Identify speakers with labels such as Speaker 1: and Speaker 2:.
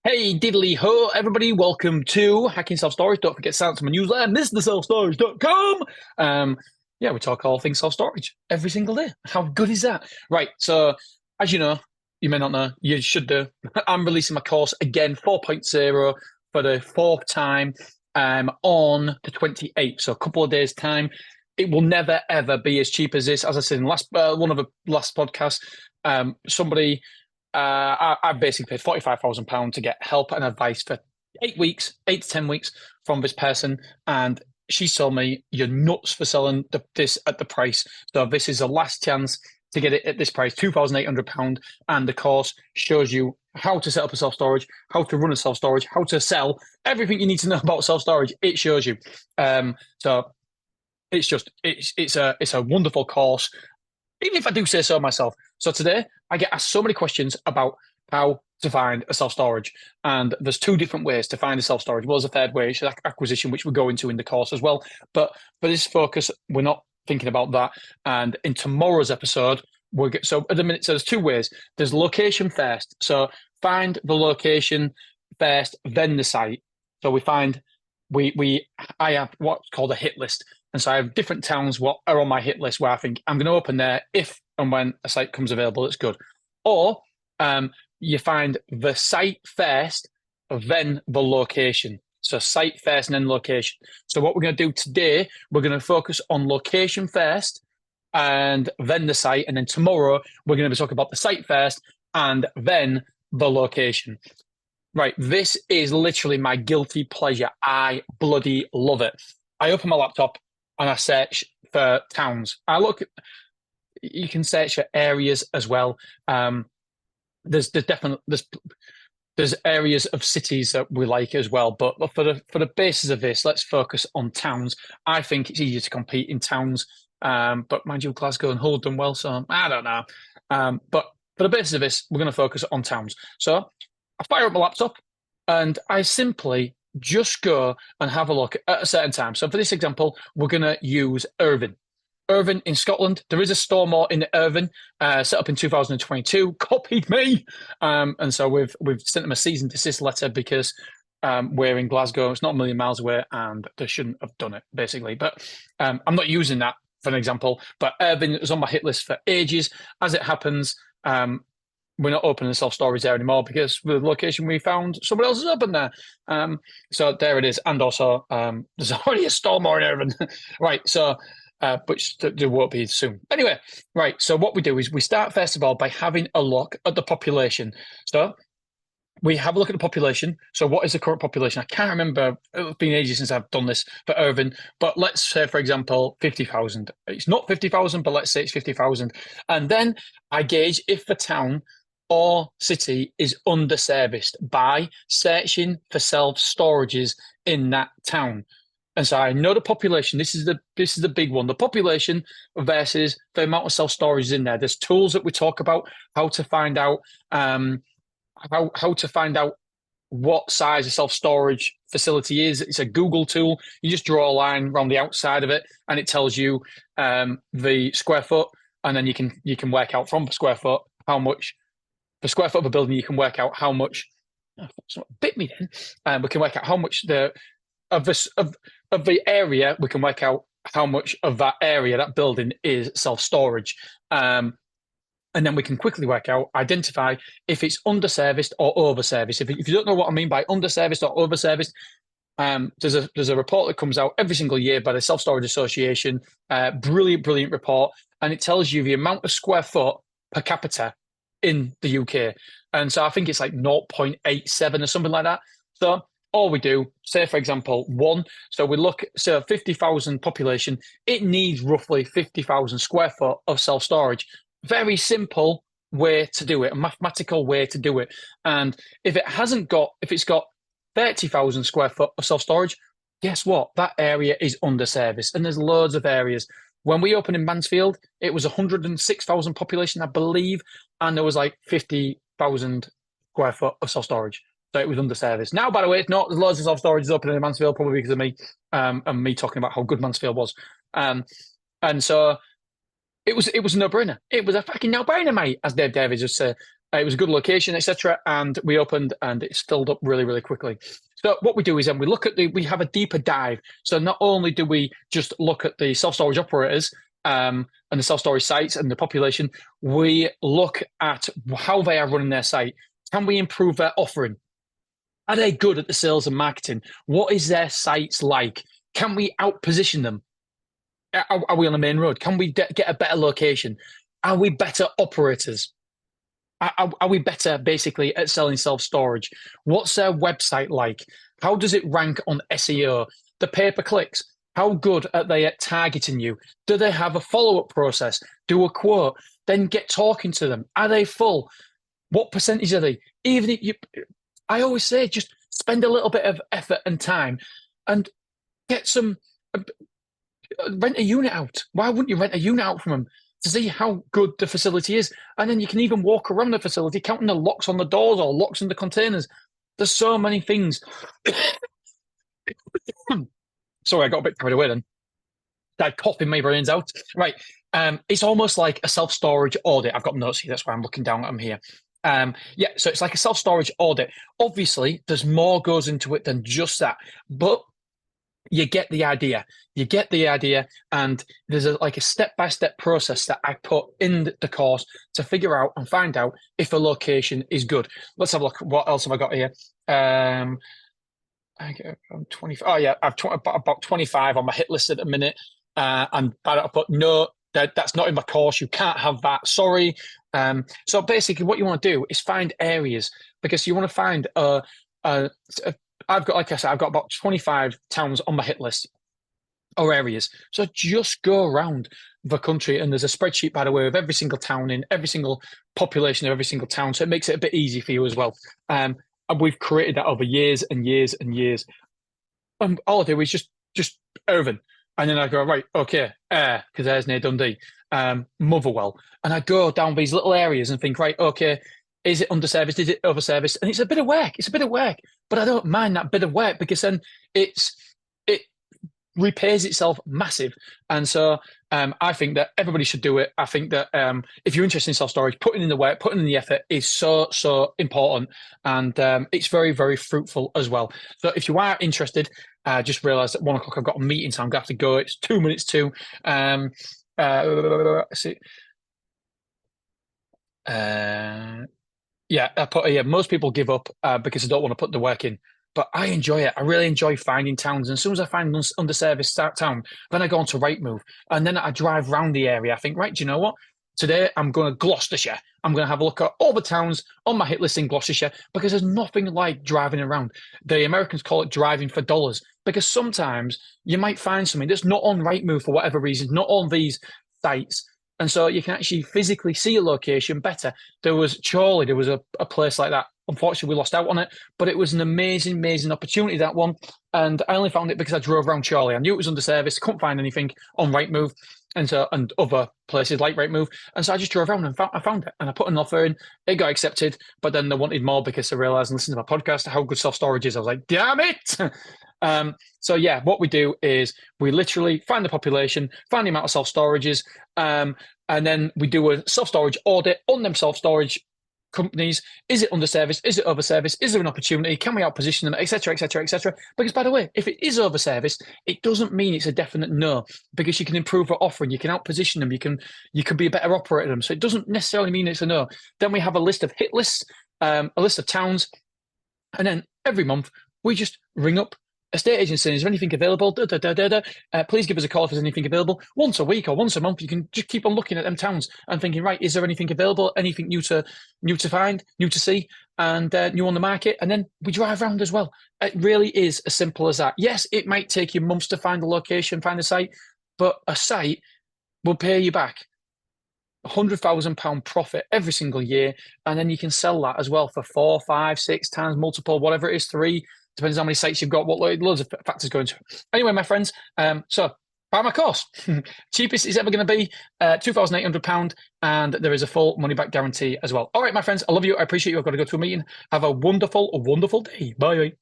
Speaker 1: Hey, diddly ho, everybody. Welcome to Hacking Self Storage. Don't forget to sign up to my newsletter, MrSelfStorage.com. Yeah, we talk all things self storage every single day. How good is that? Right. So, as you know, you may not know, you should do. I'm releasing my course again, 4.0, for the fourth time on the 28th. So, a couple of days' time. It will never, ever be as cheap as this. As I said in one of the last podcasts, somebody I basically paid £45,000 to get help and advice for 8 weeks, 8 to 10 weeks from this person. And she told me, you're nuts for selling this at the price. So this is the last chance to get it at this price, £2,800. And the course shows you how to set up a self-storage, how to run a self-storage, how to sell, everything you need to know about self-storage. It shows you. So it's a wonderful course, even if I do say so myself. So today I get asked so many questions about how to find a self-storage. And there's two different ways to find a self-storage. Well, there's a third way, which is acquisition, which we'll go into in the course as well. But for this focus, we're not thinking about that. And in tomorrow's episode, so at the minute, so there's two ways. There's location first. So find the location first, then the site. So I have what's called a hit list. And so I have different towns what are on my hit list where I think I'm going to open there if and when a site comes available that's good. Or you find the site first, then the location. So site first and then location. So what we're going to do today, we're going to focus on location first and then the site. And then tomorrow, we're going to be talking about the site first and then the location. Right, this is literally my guilty pleasure. I bloody love it. I open my laptop and I search for towns. You can search for areas as well. There's definitely there's areas of cities that we like as well. But for the basis of this, let's focus on towns. I think it's easier to compete in towns. But mind you, Glasgow and Hull done well, so I don't know. But for the basis of this, we're going to focus on towns. So I fire up my laptop and I simply just go and have a look at a certain time. So for this example, we're going to use Irvine. Irvine in Scotland. There is a store more in Irvine, set up in 2022. Copied me, and so we've sent them a cease and desist letter because we're in Glasgow. It's not a million miles away, and they shouldn't have done it basically. But I'm not using that for an example. But Irvine was on my hit list for ages. As it happens, we're not opening the self-storage there anymore because the location we found, somebody else is open there. So there it is. And also, there's already a store more in Irvine. Right. So, which there won't be soon. Anyway, right. So what we do is we start, first of all, by having a look at the population. So we have a look at the population. So what is the current population? I can't remember. It's been ages since I've done this for Irvine. But let's say, for example, 50,000. It's not 50,000, but let's say it's 50,000. And then I gauge if the town or city is underserviced by searching for self-storages in that town. And so I know the population. This is the big one. The population versus the amount of self-storage in there. There's tools that we talk about how to find out how to find out what size a self-storage facility is. It's a Google tool. You just draw a line around the outside of it, and it tells you the square foot, and then you can work out from the square foot how much. The square foot of a building, you can work out how much. Oh, bit me then. We can work out how much of the area. We can work out how much of that area, that building, is self-storage, and then we can quickly identify if it's underserviced or overserviced. If you don't know what I mean by underserviced or overserviced, there's a report that comes out every single year by the Self Storage Association. Brilliant report, and it tells you the amount of square foot per capita in the UK. And so I think it's like 0.87 or something like that. So all we do, say, for example, so we look, so 50,000 population, it needs roughly 50,000 square foot of self-storage. Very simple way to do it, a mathematical way to do it. And if it's got 30,000 square foot of self-storage, guess what? That area is underserviced. And there's loads of areas. When we opened in Mansfield, it was 106,000 population, I believe, and there was like 50,000 square foot of self-storage. So it was underserviced. Now, by the way, it's not. There's loads of self-storage opening in Mansfield, probably because of me, and me talking about how good Mansfield was. And so it was a no-brainer. It was a fucking no-brainer, mate, as Dave Davies would say. It was a good location, etc. And we opened, and it's filled up really, really quickly. So what we do is then we have a deeper dive. So not only do we just look at the self-storage operators and the self-storage sites and the population, we look at how they are running their site. Can we improve their offering? Are they good at the sales and marketing? What is their sites like? Can we outposition them? Are we on the main road? Can we get a better location? Are we better operators? Are we better basically at selling self-storage? What's their website like? How does it rank on SEO? The pay-per-clicks, how good are they at targeting you? Do they have a follow-up process? Do a quote, then get talking to them. Are they full? What percentage are they? Even if I always say, just spend a little bit of effort and time and get some, rent a unit out. Why wouldn't you rent a unit out from them to see how good the facility is? And then you can even walk around the facility, counting the locks on the doors or locks in the containers. There's so many things. Sorry, I got a bit carried away then. Started coughing my brains out. Right. It's almost like a self-storage audit. I've got notes here. That's why I'm looking down at them here. Yeah, so it's like a self-storage audit. Obviously, there's more goes into it than just that, but you get the idea. You get the idea, and there's like a step-by-step process that I put in the course to figure out and find out if a location is good. Let's have a look. What else have I got here? I'm 25. Oh yeah, I've about 25 on my hit list at the minute. And I put no. That's not in my course. You can't have that. Sorry. So basically, what you want to do is find areas, because you want to find I've got, like I said, I've got about 25 towns on my hit list or areas. So just go around the country, and there's a spreadsheet, by the way, of every single town in every single population of every single town. So it makes it a bit easy for you as well. And we've created that over years and years and years. And all I do is just Irvine. And then I go, right, okay, because there's near Dundee, Motherwell. And I go down these little areas and think, right, okay, is it underserviced? Is it overserviced? And it's a bit of work. It's a bit of work, but I don't mind that bit of work, because then it repays itself massive. And so I think that everybody should do it. I think that if you're interested in self-storage, putting in the work, putting in the effort is so, so important. And it's very, very fruitful as well. So if you are interested, I just realised at 1 o'clock I've got a meeting, so I'm going to have to go. It's 2 minutes to. See. Yeah, I put here, most people give up because they don't want to put the work in. But I enjoy it. I really enjoy finding towns. And as soon as I find an underserviced town, then I go on to Rightmove. And then I drive around the area. I think, right, do you know what? Today, I'm going to Gloucestershire. I'm going to have a look at all the towns on my hit list in Gloucestershire, because there's nothing like driving around. The Americans call it driving for dollars, because sometimes you might find something that's not on Rightmove for whatever reason, not on these sites. And so you can actually physically see a location better. There was Chorley, there was a place like that. Unfortunately, we lost out on it, but it was an amazing, amazing opportunity, that one. And I only found it because I drove around Chorley. I knew it was underserviced, couldn't find anything on Rightmove and other places like Rightmove. And so I just drove around and I found it. And I put an offer in. It got accepted, but then they wanted more because they realised and listened to my podcast how good self-storage is. I was like, damn it! So yeah, what we do is we literally find the population, find the amount of self-storages, and then we do a self-storage audit on them self-storage companies. Is it underserviced? Is it overserviced? Is there an opportunity? Can we outposition them, etc., etc., etc.? Because, by the way, if it is overserviced, it doesn't mean it's a definite no, because you can improve our offering, you can outposition them, you can be a better operator them. So it doesn't necessarily mean it's a no. Then we have a list of hit lists, a list of towns, and then every month we just ring up estate agents saying, is there anything available? Please give us a call if there's anything available. Once a week or once a month, you can just keep on looking at them towns and thinking, right, is there anything available? Anything new to find, new to see, and new on the market? And then we drive around as well. It really is as simple as that. Yes, it might take you months to find the location, find the site, but a site will pay you back £100,000 profit every single year. And then you can sell that as well for 4, 5, 6 times multiple, whatever it is, 3. Depends how many sites you've got, what loads of factors go into it. Anyway, my friends, so buy my course. Cheapest it's ever going to be, £2,800, and there is a full money-back guarantee as well. All right, my friends, I love you. I appreciate you. I've got to go to a meeting. Have a wonderful day. Bye.